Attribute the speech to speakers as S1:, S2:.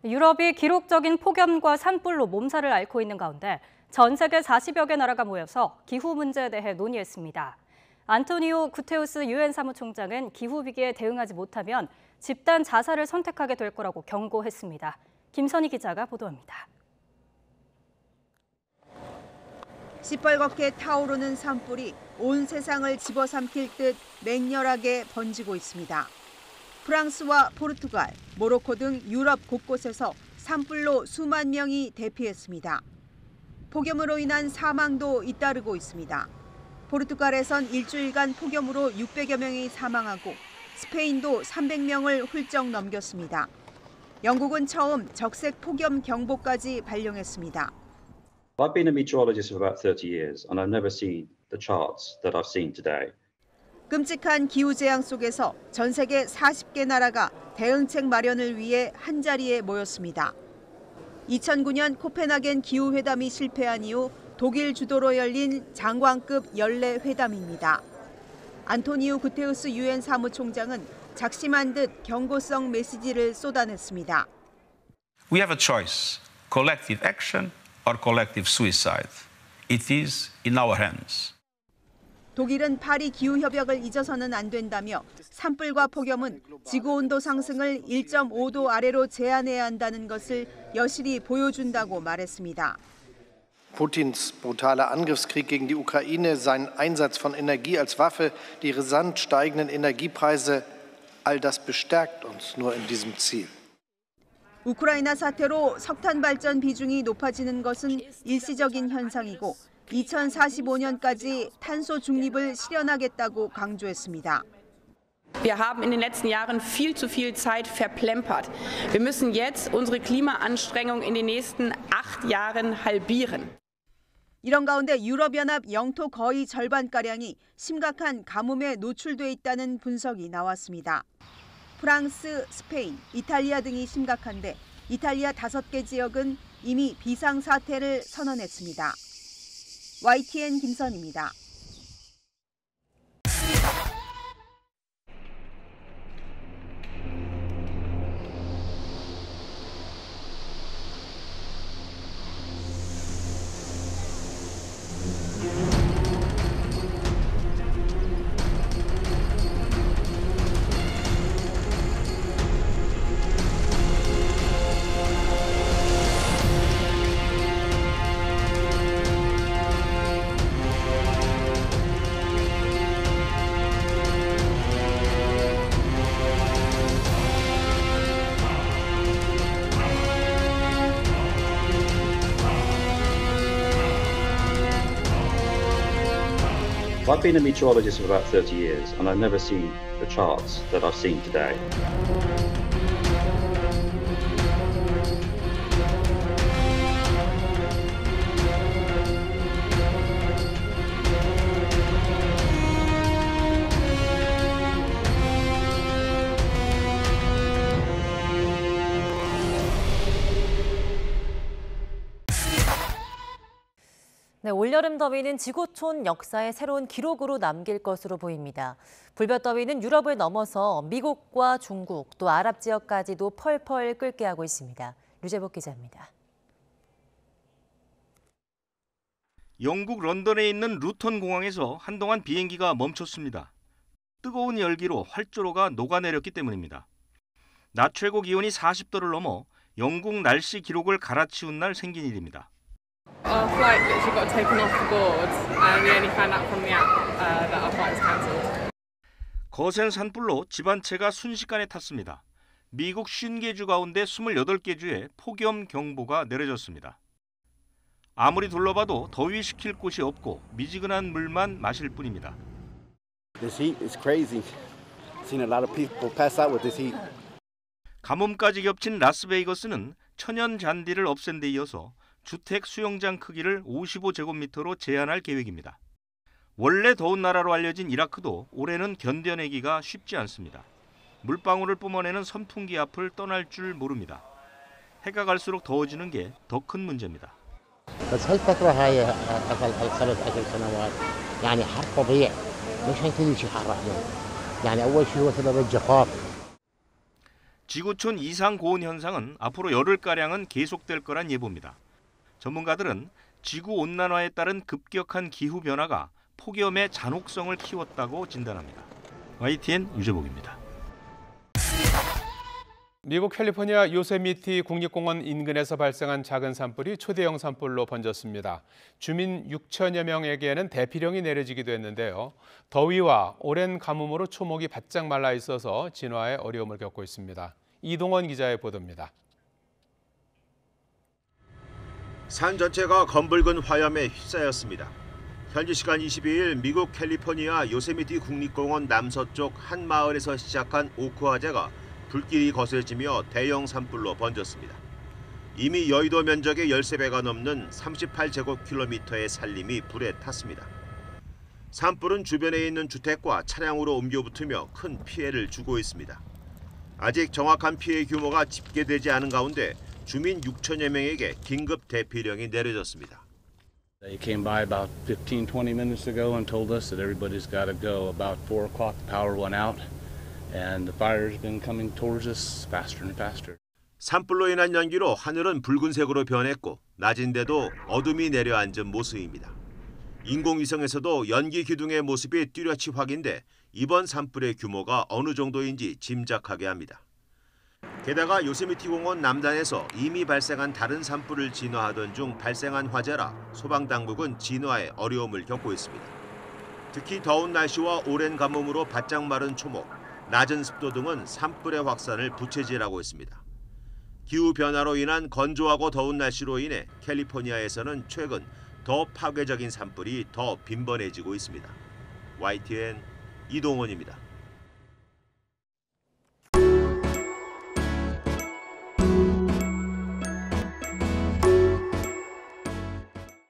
S1: 유럽이 기록적인 폭염과 산불로 몸살을 앓고 있는 가운데 전 세계 40여 개 나라가 모여서 기후 문제에 대해 논의했습니다. 안토니오 구테우스 유엔 사무총장은 기후 위기에 대응하지 못하면 집단 자살을 선택하게 될 거라고 경고했습니다. 김선희 기자가 보도합니다.
S2: 시뻘겋게 타오르는 산불이 온 세상을 집어삼킬 듯 맹렬하게 번지고 있습니다. 프랑스와 포르투갈, 모로코 등 유럽 곳곳에서 산불로 수만 명이 대피했습니다. 폭염으로 인한 사망도 잇따르고 있습니다. 포르투갈에선 일주일간 폭염으로 600여 명이 사망하고 스페인도 300명을 훌쩍 넘겼습니다. 영국은 처음 적색 폭염 경보까지 발령했습니다.
S3: I've been a meteorologist for about 30 years and I've never seen the charts that I've seen today.
S2: 끔찍한 기후재앙 속에서 전 세계 40개 나라가 대응책 마련을 위해 한자리에 모였습니다. 2009년 코펜하겐 기후회담이 실패한 이후 독일 주도로 열린 장관급 연례 회담입니다. 안토니오 구테우스 유엔 사무총장은 작심한 듯 경고성 메시지를 쏟아냈습니다.
S4: We have a choice, collective action or collective suicide. It is in our hands.
S2: 독일은 파리 기후협약을 잊어서는 안 된다며 산불과 폭염은 지구온도 상승을 1.5도 아래로 제한해야 한다는 것을 여실히 보여준다고 말했습니다.
S5: Putins brutaler Angriffskrieg gegen die Ukraine, sein Einsatz von Energie als Waffe, die rasant steigenden Energiepreise, all das bestärkt uns nur in diesem Ziel.
S2: 우크라이나 사태로 석탄 발전 비중이 높아지는 것은 일시적인 현상이고 2045년까지 탄소 중립을 실현하겠다고 강조했습니다.
S6: Wir haben in den letzten Jahren viel zu viel Zeit verplempert. Wir müssen jetzt unsere Klimaanstrengung in den nächsten 8 Jahren halbieren.
S2: 이런 가운데 유럽연합 영토 거의 절반가량이 심각한 가뭄에 노출돼 있다는 분석이 나왔습니다. 프랑스, 스페인, 이탈리아 등이 심각한데 이탈리아 5개 지역은 이미 비상사태를 선언했습니다. YTN 김선희입니다.
S3: I've been a meteorologist for about 30 years and I've never seen the charts that I've seen today.
S7: 네, 올여름 더위는 지구촌 역사의 새로운 기록으로 남길 것으로 보입니다. 불볕더위는 유럽을 넘어서 미국과 중국, 또 아랍 지역까지도 펄펄 끓게 하고 있습니다. 류재복 기자입니다.
S8: 영국 런던에 있는 루턴 공항에서 한동안 비행기가 멈췄습니다. 뜨거운 열기로 활주로가 녹아내렸기 때문입니다. 낮 최고 기온이 40도를 넘어 영국 날씨 기록을 갈아치운 날 생긴 일입니다.
S9: Our flight literally got taken off the board and we only found out from the app that our flight was cancelled.
S8: 거센 산불로 집 한 채가 순식간에 탔습니다. 미국 50개 주 가운데 28개 주에 폭염 경보가 내려졌습니다. 아무리 둘러봐도 더위 식힐 곳이 없고 미지근한 물만 마실 뿐입니다.
S10: This heat is crazy. Seen a lot of people pass out with this heat.
S8: 가뭄까지 겹친 라스베이거스는 천연 잔디를 없앤 데 이어서 주택 수영장 크기를 55제곱미터로 제한할 계획입니다. 원래 더운 나라로 알려진 이라크도 올해는 견뎌내기가 쉽지 않습니다. 물방울을 뿜어내는 선풍기 앞을 떠날 줄 모릅니다. 해가 갈수록 더워지는 게 더 큰 문제입니다.
S11: بس هالفترة هاي الخمس 10 سنوات يعني حر فظيع مش هنتدي شيء حر يعني أول شيء هو سبب الجفاف.
S8: 지구촌 이상 고온 현상은 앞으로 열흘가량은 계속될 거란 예보입니다. 전문가들은 지구 온난화에 따른 급격한 기후 변화가 폭염의 잔혹성을 키웠다고 진단합니다. YTN 유재복입니다.
S12: 미국 캘리포니아 요세미티 국립공원 인근에서 발생한 작은 산불이 초대형 산불로 번졌습니다. 주민 6천여 명에게는 대피령이 내려지기도 했는데요. 더위와 오랜 가뭄으로 초목이 바짝 말라 있어서 진화에 어려움을 겪고 있습니다. 이동원 기자의 보도입니다.
S13: 산 전체가 검붉은 화염에 휩싸였습니다. 현지 시간 22일 미국 캘리포니아 요세미티 국립공원 남서쪽 한 마을에서 시작한 오크 화재가 불길이 거세지며 대형 산불로 번졌습니다. 이미 여의도 면적의 13배가 넘는 38제곱킬로미터의 산림이 불에 탔습니다. 산불은 주변에 있는 주택과 차량으로 옮겨붙으며 큰 피해를 주고 있습니다. 아직 정확한 피해 규모가 집계되지 않은 가운데 주민 6천여 명에게 긴급 대피령이 내려졌습니다.
S14: They came by about 15-20 minutes ago and told us that everybody's got to go. About 4 o'clock, the power went out, and the fire's been coming towards us faster and faster.
S13: 산불로 인한 연기로 하늘은 붉은색으로 변했고 낮인데도 어둠이 내려앉은 모습입니다. 인공위성에서도 연기 기둥의 모습이 뚜렷이 확인돼 이번 산불의 규모가 어느 정도인지 짐작하게 합니다. 게다가 요세미티 공원 남단에서 이미 발생한 다른 산불을 진화하던 중 발생한 화재라 소방당국은 진화에 어려움을 겪고 있습니다. 특히 더운 날씨와 오랜 가뭄으로 바짝 마른 초목, 낮은 습도 등은 산불의 확산을 부채질하고 있습니다. 기후변화로 인한 건조하고 더운 날씨로 인해 캘리포니아에서는 최근 더 파괴적인 산불이 더 빈번해지고 있습니다. YTN 이동원입니다.